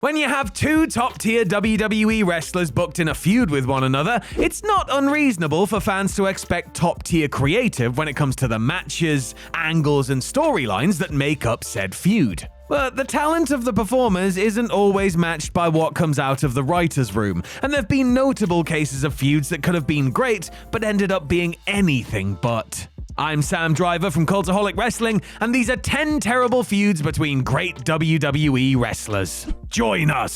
When you have two top-tier WWE wrestlers booked in a feud with one another, it's not unreasonable for fans to expect top-tier creative when it comes to the matches, angles, and storylines that make up said feud. But the talent of the performers isn't always matched by what comes out of the writer's room, and there have been notable cases of feuds that could have been great, but ended up being anything but. I'm Sam Driver from Cultaholic Wrestling, and these are 10 terrible feuds between great WWE wrestlers. Join us!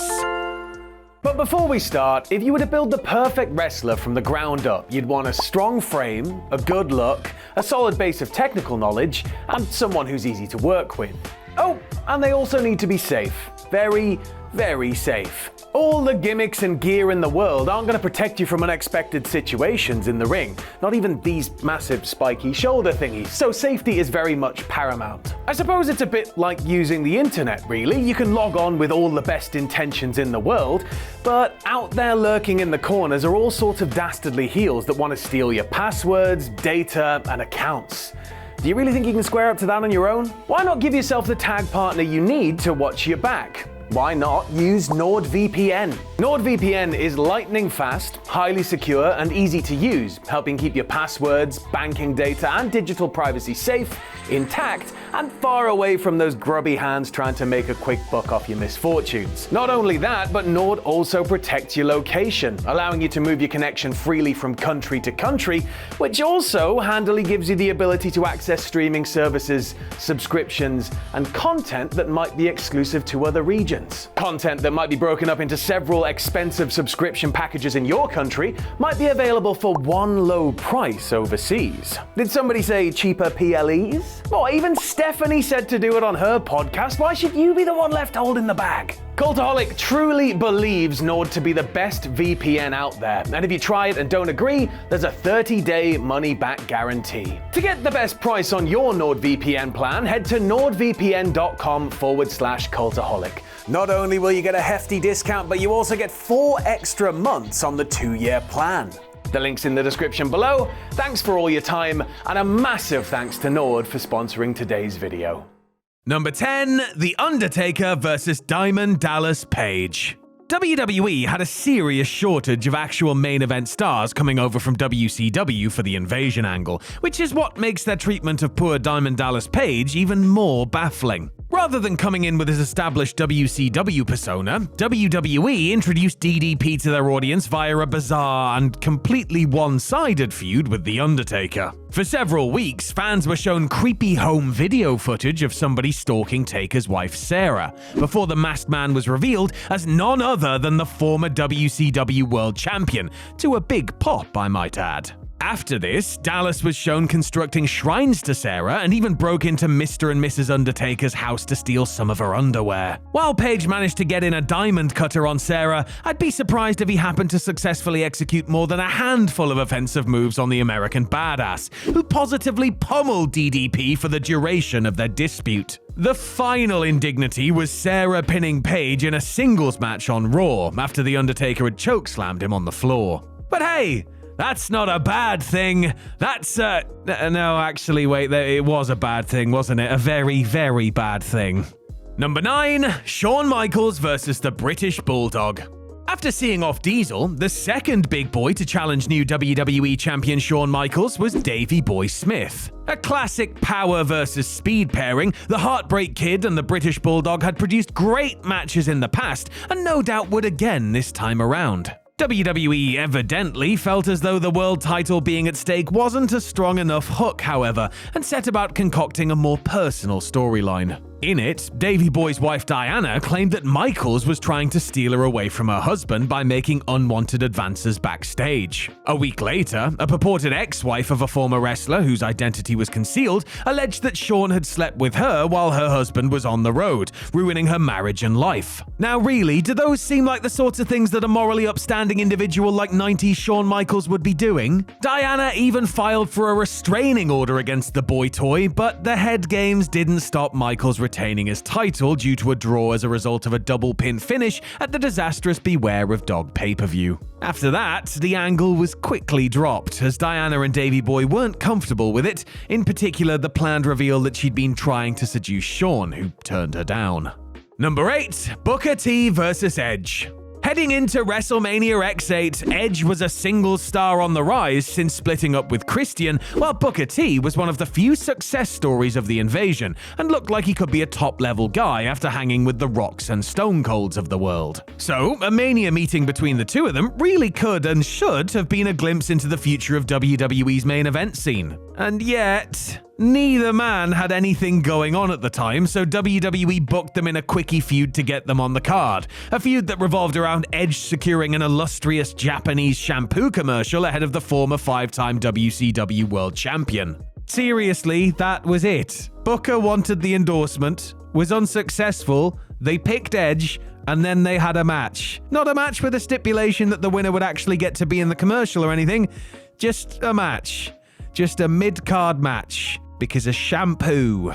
But before we start, if you were to build the perfect wrestler from the ground up, you'd want a strong frame, a good look, a solid base of technical knowledge, and someone who's easy to work with. Oh, and they also need to be safe. Very, very safe. All the gimmicks and gear in the world aren't going to protect you from unexpected situations in the ring, not even these massive spiky shoulder thingies, so safety is very much paramount. I suppose it's a bit like using the internet, really. You can log on with all the best intentions in the world, but out there lurking in the corners are all sorts of dastardly heels that want to steal your passwords, data, and accounts. Do you really think you can square up to that on your own? Why not give yourself the tag partner you need to watch your back? Why not use NordVPN? NordVPN is lightning fast, highly secure, and easy to use, helping keep your passwords, banking data, and digital privacy safe, intact, and far away from those grubby hands trying to make a quick buck off your misfortunes. Not only that, but Nord also protects your location, allowing you to move your connection freely from country to country, which also handily gives you the ability to access streaming services, subscriptions, and content that might be exclusive to other regions. Content that might be broken up into several expensive subscription packages in your country might be available for one low price overseas. Did somebody say cheaper PLEs? Well, even Stephanie said to do it on her podcast. Why should you be the one left holding the bag? Cultaholic truly believes Nord to be the best VPN out there, and if you try it and don't agree, there's a 30-day money-back guarantee. To get the best price on your NordVPN plan, head to nordvpn.com/cultaholic. Not only will you get a hefty discount, but you also get 4 extra months on the 2-year plan. The link's in the description below. Thanks for all your time, and a massive thanks to Nord for sponsoring today's video. Number 10, The Undertaker vs. Diamond Dallas Page. WWE had a serious shortage of actual main event stars coming over from WCW for the invasion angle, which is what makes their treatment of poor Diamond Dallas Page even more baffling. Rather than coming in with his established WCW persona, WWE introduced DDP to their audience via a bizarre and completely one-sided feud with The Undertaker. For several weeks, fans were shown creepy home video footage of somebody stalking Taker's wife Sarah, before the masked man was revealed as none other than the former WCW World Champion, to a big pop, I might add. After this, Dallas was shown constructing shrines to Sarah and even broke into Mr. and Mrs. Undertaker's house to steal some of her underwear. While Page managed to get in a diamond cutter on Sarah, I'd be surprised if he happened to successfully execute more than a handful of offensive moves on the American Badass, who positively pummeled DDP for the duration of their dispute. The final indignity was Sarah pinning Page in a singles match on Raw after The Undertaker had chokeslammed him on the floor. But hey, that's not a bad thing. That's no, actually, wait, it was a bad thing, wasn't it? A very, very bad thing. Number 9, Shawn Michaels versus the British Bulldog. After seeing off Diesel, the second big boy to challenge new WWE champion Shawn Michaels was Davey Boy Smith. A classic power versus speed pairing, the Heartbreak Kid and the British Bulldog had produced great matches in the past, and no doubt would again this time around. WWE evidently felt as though the world title being at stake wasn't a strong enough hook, however, and set about concocting a more personal storyline. In it, Davey Boy's wife Diana claimed that Michaels was trying to steal her away from her husband by making unwanted advances backstage. A week later, a purported ex-wife of a former wrestler whose identity was concealed alleged that Shawn had slept with her while her husband was on the road, ruining her marriage and life. Now really, do those seem like the sorts of things that a morally upstanding individual like 90s Shawn Michaels would be doing? Diana even filed for a restraining order against the boy toy, but the head games didn't stop Michaels retaining his title due to a draw as a result of a double pin finish at the disastrous Beware of Dog pay-per-view. After that, the angle was quickly dropped, as Diana and Davey Boy weren't comfortable with it, in particular the planned reveal that she'd been trying to seduce Shawn, who turned her down. Number 8. Booker T vs. Edge. Heading into WrestleMania X8, Edge was a single star on the rise since splitting up with Christian, while Booker T was one of the few success stories of the invasion and looked like he could be a top-level guy after hanging with the Rocks and Stone Colds of the world. So, a Mania meeting between the two of them really could and should have been a glimpse into the future of WWE's main event scene. And yet, neither man had anything going on at the time, so WWE booked them in a quickie feud to get them on the card. A feud that revolved around Edge securing an illustrious Japanese shampoo commercial ahead of the former 5-time WCW World Champion. Seriously, that was it. Booker wanted the endorsement, was unsuccessful, they picked Edge, and then they had a match. Not a match with a stipulation that the winner would actually get to be in the commercial or anything, just a match. Just a mid-card match. Because of shampoo.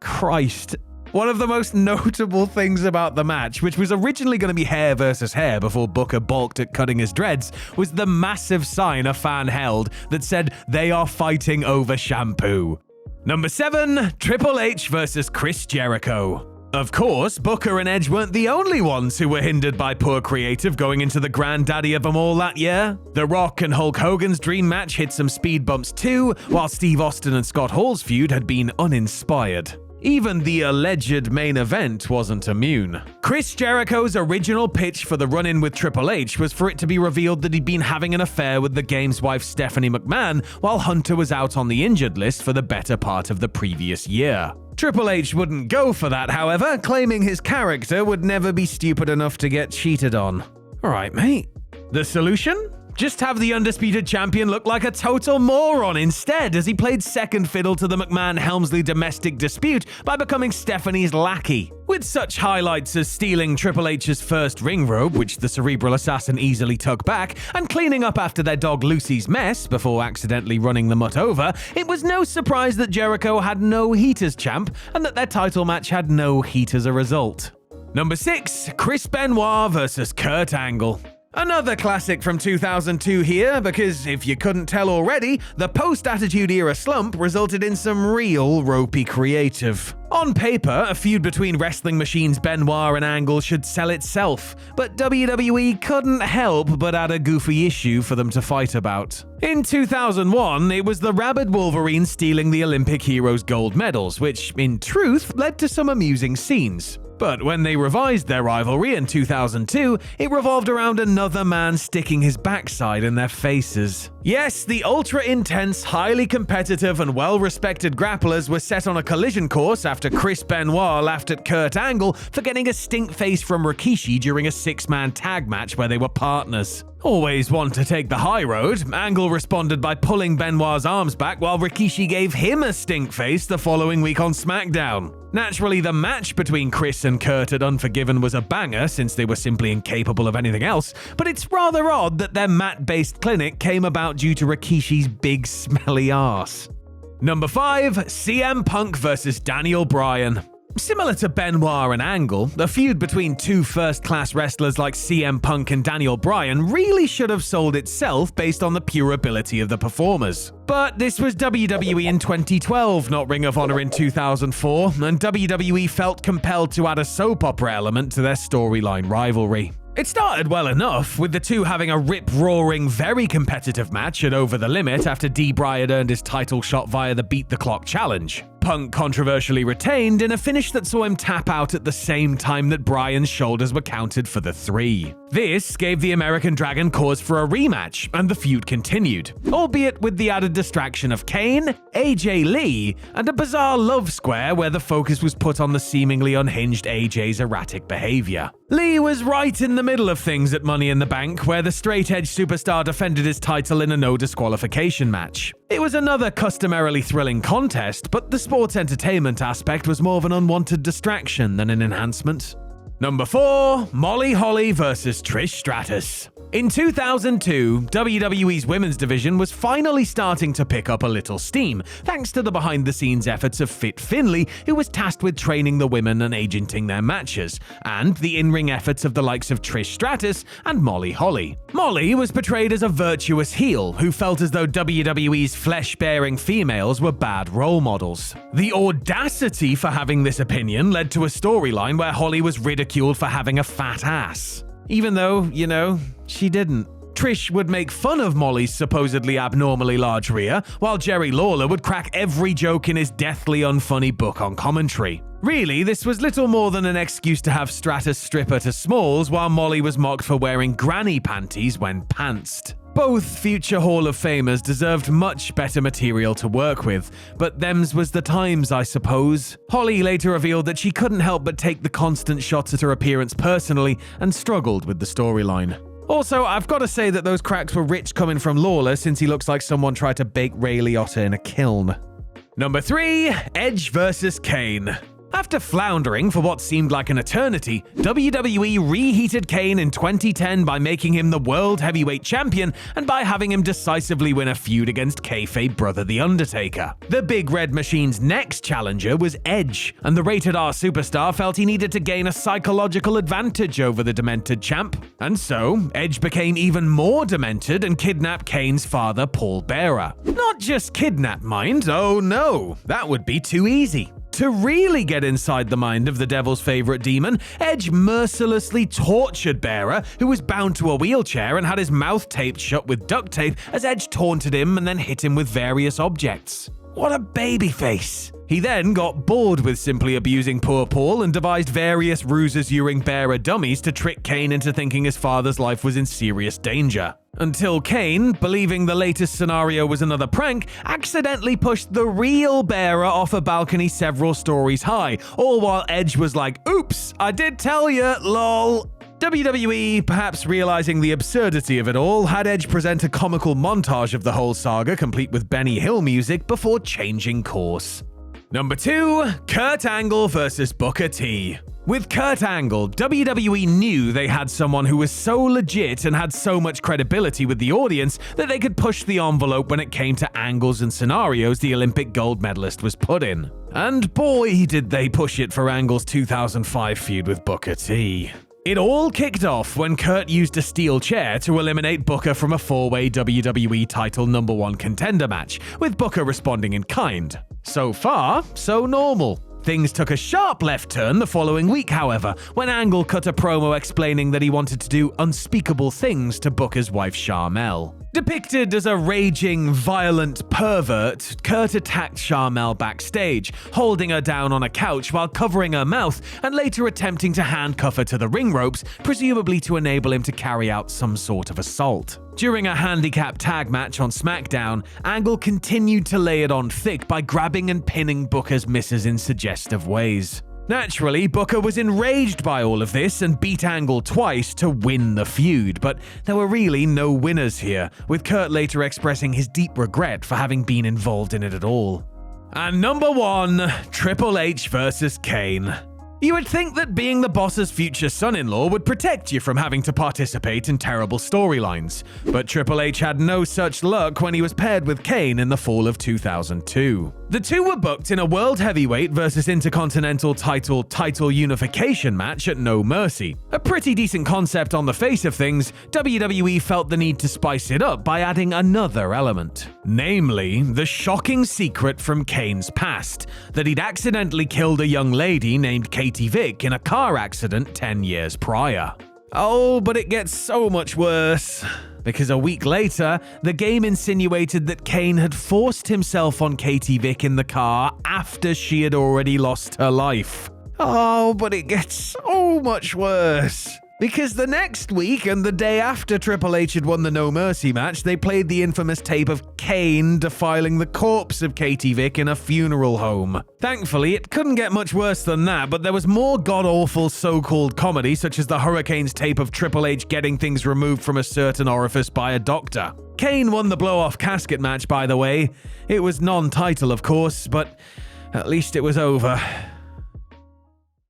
Christ. One of the most notable things about the match, which was originally going to be hair versus hair before Booker balked at cutting his dreads, was the massive sign a fan held that said they are fighting over shampoo. Number 7. Triple H versus Chris Jericho. Of course, Booker and Edge weren't the only ones who were hindered by poor creative going into the granddaddy of them all that year. The Rock and Hulk Hogan's dream match hit some speed bumps too, while Steve Austin and Scott Hall's feud had been uninspired. Even the alleged main event wasn't immune. Chris Jericho's original pitch for the run-in with Triple H was for it to be revealed that he'd been having an affair with the game's wife Stephanie McMahon while Hunter was out on the injured list for the better part of the previous year. Triple H wouldn't go for that, however, claiming his character would never be stupid enough to get cheated on. Alright, mate. The solution? Just have the undisputed champion look like a total moron instead, as he played second fiddle to the McMahon-Helmsley domestic dispute by becoming Stephanie's lackey. With such highlights as stealing Triple H's first ring robe, which the cerebral assassin easily took back, and cleaning up after their dog Lucy's mess before accidentally running the mutt over, it was no surprise that Jericho had no heat as champ, and that their title match had no heat as a result. Number 6. Chris Benoit vs. Kurt Angle. Another classic from 2002 here, because if you couldn't tell already, the post-Attitude Era slump resulted in some real ropey creative. On paper, a feud between wrestling machines Benoit and Angle should sell itself, but WWE couldn't help but add a goofy issue for them to fight about. In 2001, it was the rabid Wolverine stealing the Olympic heroes' gold medals, which, in truth, led to some amusing scenes. But when they revised their rivalry in 2002, it revolved around another man sticking his backside in their faces. Yes, the ultra-intense, highly competitive and well-respected grapplers were set on a collision course after Chris Benoit laughed at Kurt Angle for getting a stink face from Rikishi during a 6-man tag match where they were partners. Always want to take the high road, Angle responded by pulling Benoit's arms back while Rikishi gave him a stink face the following week on SmackDown. Naturally, the match between Chris and Kurt at Unforgiven was a banger since they were simply incapable of anything else, but it's rather odd that their mat-based clinic came about due to Rikishi's big smelly ass. Number 5. CM Punk vs. Daniel Bryan. Similar to Benoit and Angle, the feud between two first-class wrestlers like CM Punk and Daniel Bryan really should have sold itself based on the pure ability of the performers. But this was WWE in 2012, not Ring of Honor in 2004, and WWE felt compelled to add a soap opera element to their storyline rivalry. It started well enough, with the two having a rip-roaring, very competitive match at Over the Limit after D-Bry had earned his title shot via the Beat the Clock challenge. Punk controversially retained in a finish that saw him tap out at the same time that Bryan's shoulders were counted for the 3. This gave the American Dragon cause for a rematch, and the feud continued, albeit with the added distraction of Kane, AJ Lee, and a bizarre love square where the focus was put on the seemingly unhinged AJ's erratic behavior. Lee was right in the middle of things at Money in the Bank, where the straight-edge superstar defended his title in a no disqualification match. It was another customarily thrilling contest, but the sports entertainment aspect was more of an unwanted distraction than an enhancement. Number 4. Molly Holly vs. Trish Stratus. In 2002, WWE's women's division was finally starting to pick up a little steam, thanks to the behind-the-scenes efforts of Fit Finlay, who was tasked with training the women and agenting their matches, and the in-ring efforts of the likes of Trish Stratus and Molly Holly. Molly was portrayed as a virtuous heel who felt as though WWE's flesh-bearing females were bad role models. The audacity for having this opinion led to a storyline where Holly was ridiculed for having a fat ass. Even though, she didn't. Trish would make fun of Molly's supposedly abnormally large rear, while Jerry Lawler would crack every joke in his deathly unfunny book on commentary. Really, this was little more than an excuse to have Stratus strip her to smalls while Molly was mocked for wearing granny panties when pantsed. Both future Hall of Famers deserved much better material to work with, but them's was the times, I suppose. Holly later revealed that she couldn't help but take the constant shots at her appearance personally and struggled with the storyline. Also, I've got to say that those cracks were rich coming from Lawler, since he looks like someone tried to bake Ray Liotta in a kiln. Number 3. Edge vs. Kane. After floundering for what seemed like an eternity, WWE reheated Kane in 2010 by making him the World Heavyweight Champion and by having him decisively win a feud against kayfabe brother The Undertaker. The Big Red Machine's next challenger was Edge, and the rated R superstar felt he needed to gain a psychological advantage over the demented champ. And so, Edge became even more demented and kidnapped Kane's father, Paul Bearer. Not just kidnap, mind, oh no, that would be too easy. To really get inside the mind of the devil's favorite demon, Edge mercilessly tortured Bearer, who was bound to a wheelchair and had his mouth taped shut with duct tape as Edge taunted him and then hit him with various objects. What a babyface! He then got bored with simply abusing poor Paul and devised various ruses using Bearer dummies to trick Kane into thinking his father's life was in serious danger. Until Kane, believing the latest scenario was another prank, accidentally pushed the real Bearer off a balcony several stories high, all while Edge was like, "Oops, I did tell ya, lol." WWE, perhaps realizing the absurdity of it all, had Edge present a comical montage of the whole saga complete with Benny Hill music before changing course. Number 2. Kurt Angle vs. Booker T. With Kurt Angle, WWE knew they had someone who was so legit and had so much credibility with the audience that they could push the envelope when it came to angles and scenarios the Olympic gold medalist was put in. And boy, did they push it for Angle's 2005 feud with Booker T. It all kicked off when Kurt used a steel chair to eliminate Booker from a 4-way WWE title #1 contender match, with Booker responding in kind. So far, so normal. Things took a sharp left turn the following week, however, when Angle cut a promo explaining that he wanted to do unspeakable things to Booker's wife Sharmell. Depicted as a raging, violent pervert, Kurt attacked Sharmell backstage, holding her down on a couch while covering her mouth and later attempting to handcuff her to the ring ropes, presumably to enable him to carry out some sort of assault. During a handicap tag match on SmackDown, Angle continued to lay it on thick by grabbing and pinning Booker's misses in suggestive ways. Naturally, Booker was enraged by all of this and beat Angle twice to win the feud, but there were really no winners here, with Kurt later expressing his deep regret for having been involved in it at all. And number 1, Triple H vs. Kane. You would think that being the boss's future son-in-law would protect you from having to participate in terrible storylines, but Triple H had no such luck when he was paired with Kane in the fall of 2002. The two were booked in a World Heavyweight versus Intercontinental title unification match at No Mercy. A pretty decent concept on the face of things, WWE felt the need to spice it up by adding another element. Namely, the shocking secret from Kane's past, that he'd accidentally killed a young lady named Katie Vick in a car accident 10 years prior. Oh, but it gets so much worse. Because a week later, the game insinuated that Kane had forced himself on Katie Vick in the car after she had already lost her life. Oh, but it gets so much worse. Because the next week and the day after Triple H had won the No Mercy match, they played the infamous tape of Kane defiling the corpse of Katie Vick in a funeral home. Thankfully, it couldn't get much worse than that, but there was more god-awful so-called comedy, such as the Hurricanes tape of Triple H getting things removed from a certain orifice by a doctor. Kane won the blow-off casket match, by the way. It was non-title, of course, but at least it was over.